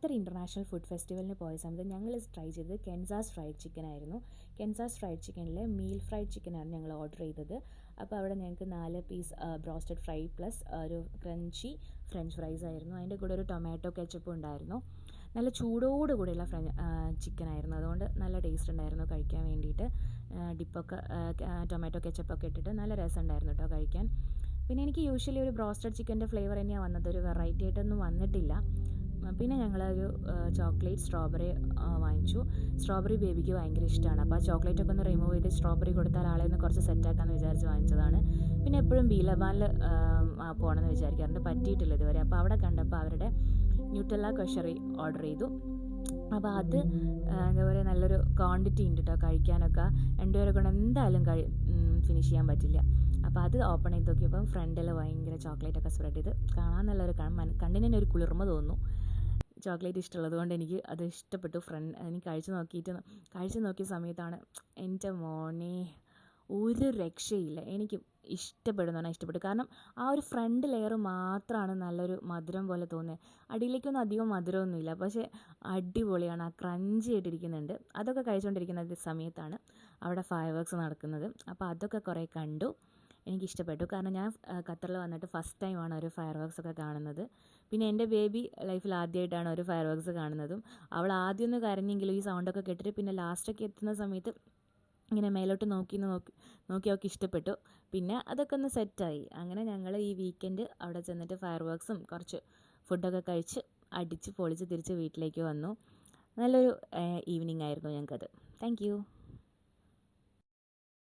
Qatar international food ഫെസ്റ്റിവലിന് പോയ സമയത്ത് ഞങ്ങൾ ട്രൈ ചെയ്തത് കെൻസാസ് ഫ്രൈഡ് ചിക്കൻ ആയിരുന്നു. കെൻസാസ് ഫ്രൈഡ് ചിക്കനിൽ മീൽ ഫ്രൈഡ് ചിക്കനാണ് ഞങ്ങൾ ഓർഡർ ചെയ്തത്. അപ്പോൾ അവിടെ ഞങ്ങൾക്ക് 4 പീസ് ബ്രോസ്റ്റഡ് ഫ്രൈ പ്ലസ് ഒരു ക്രഞ്ചി ഫ്രഞ്ച് ഫ്രൈസ് ആയിരുന്നു. അതിൻ്റെ കൂടെ ഒരു ടൊമാറ്റോ കെച്ചപ്പും ഉണ്ടായിരുന്നു. നല്ല ചൂടോടുകൂടിയുള്ള ചിക്കനായിരുന്നു. അതുകൊണ്ട് നല്ല ടേസ്റ്റ് ഉണ്ടായിരുന്നു കഴിക്കാൻ വേണ്ടിയിട്ട്. ഡിപ്പൊക്കെ ടൊമാറ്റോ കെച്ചപ്പൊക്കെ ഇട്ടിട്ട് നല്ല രസമുണ്ടായിരുന്നു കേട്ടോ കഴിക്കാൻ. പിന്നെ എനിക്ക് യൂഷ്വലി ഒരു ബ്രോസ്റ്റഡ് ചിക്കൻ്റെ ഫ്ലേവർ തന്നെയാണ് വന്നത്, ഒരു വെറൈറ്റി ആയിട്ടൊന്നും വന്നിട്ടില്ല. പിന്നെ ഞങ്ങളൊരു ചോക്ലേറ്റ് സ്ട്രോബെറി വാങ്ങിച്ചു. സ്ട്രോബെറി ബേബിക്ക് ഭയങ്കര ഇഷ്ടമാണ്. അപ്പോൾ ആ ചോക്ലേറ്റൊക്കെ ഒന്ന് റിമൂവ് ചെയ്ത് സ്ട്രോബെറി കൊടുത്താൽ ആളെ ഒന്ന് കുറച്ച് സെറ്റാക്കാമെന്ന് വിചാരിച്ച് വാങ്ങിച്ചതാണ്. പിന്നെ എപ്പോഴും ബീലബാനിൽ പോകണമെന്ന് വിചാരിക്കാറുണ്ട്, പറ്റിയിട്ടില്ല ഇതുവരെ. അപ്പോൾ അവിടെ കണ്ടപ്പോൾ അവരുടെ ന്യൂട്ടെല്ല കഷറി ഓർഡർ ചെയ്തു. അപ്പോൾ അത് എന്താ പറയുക, നല്ലൊരു ക്വാണ്ടിറ്റി ഉണ്ട് കേട്ടോ കഴിക്കാനൊക്കെ. 2 പേരെ കൊണ്ട് എന്തായാലും ഫിനിഷ് ചെയ്യാൻ പറ്റില്ല. അപ്പോൾ അത് ഓപ്പൺ ചെയ്ത് നോക്കിയപ്പം ഫ്രണ്ടിൽ ഭയങ്കര ചോക്ലേറ്റൊക്കെ സ്പ്രെഡ് ചെയ്ത് കാണാൻ നല്ലൊരു കണ്ണിന് തന്നെ ഒരു കുളിർമ തോന്നുന്നു. ചോക്ലേറ്റ് ഇഷ്ടമുള്ളത് കൊണ്ട് എനിക്ക് അത് ഇഷ്ടപ്പെട്ടു. എനിക്ക് കഴിച്ച് നോക്കിയ സമയത്താണ് എൻ്റെ മോനെ ഒരു രക്ഷയില്ല. എനിക്ക് ഇഷ്ടപ്പെട്ടു. കാരണം ആ ഒരു ഫ്രണ്ട് ലെയർ മാത്രമാണ് നല്ലൊരു മധുരം പോലെ തോന്നുന്നത്. അടിയിലേക്കൊന്നും അധികം മധുരമൊന്നുമില്ല, പക്ഷേ അടിപൊളിയാണ്. ആ ക്രഞ്ചി ആയിട്ടിരിക്കുന്നുണ്ട്. അതൊക്കെ കഴിച്ചുകൊണ്ടിരിക്കുന്ന സമയത്താണ് അവിടെ ഫയർ വർക്ക്സ് നടക്കുന്നത്. അപ്പോൾ അതൊക്കെ കുറേ കണ്ടു. എനിക്കിഷ്ടപ്പെട്ടു. കാരണം ഞാൻ ഖത്തറിൽ വന്നിട്ട് ഫസ്റ്റ് ടൈമാണ് ഒരു ഫയർ വർക്ക്സ് ഒക്കെ കാണുന്നത്. പിന്നെ എൻ്റെ ബേബി ലൈഫിൽ ആദ്യമായിട്ടാണ് ഒരു ഫയർ വർക്ക്സ് കാണുന്നതും. അവൾ ആദ്യമൊന്ന് കരഞ്ഞെങ്കിലും ഈ സൗണ്ടൊക്കെ കേട്ടിട്ട് പിന്നെ ലാസ്റ്റൊക്കെ എത്തുന്ന സമയത്ത് ഇങ്ങനെ മേലോട്ട് നോക്കി അവൾക്ക് ഇഷ്ടപ്പെട്ടു. പിന്നെ അതൊക്കെ ഒന്ന് സെറ്റായി. അങ്ങനെ ഞങ്ങൾ ഈ വീക്കെൻഡ് അവിടെ ചെന്നിട്ട് ഫയർ വർക്ക്സും കുറച്ച് ഫുഡൊക്കെ കഴിച്ച് അടിച്ച് പൊളിച്ച് തിരിച്ച് വീട്ടിലേക്ക് വന്നു. നല്ലൊരു ഈവനിങ് ആയിരുന്നു ഞങ്ങൾക്കത്. Thank you.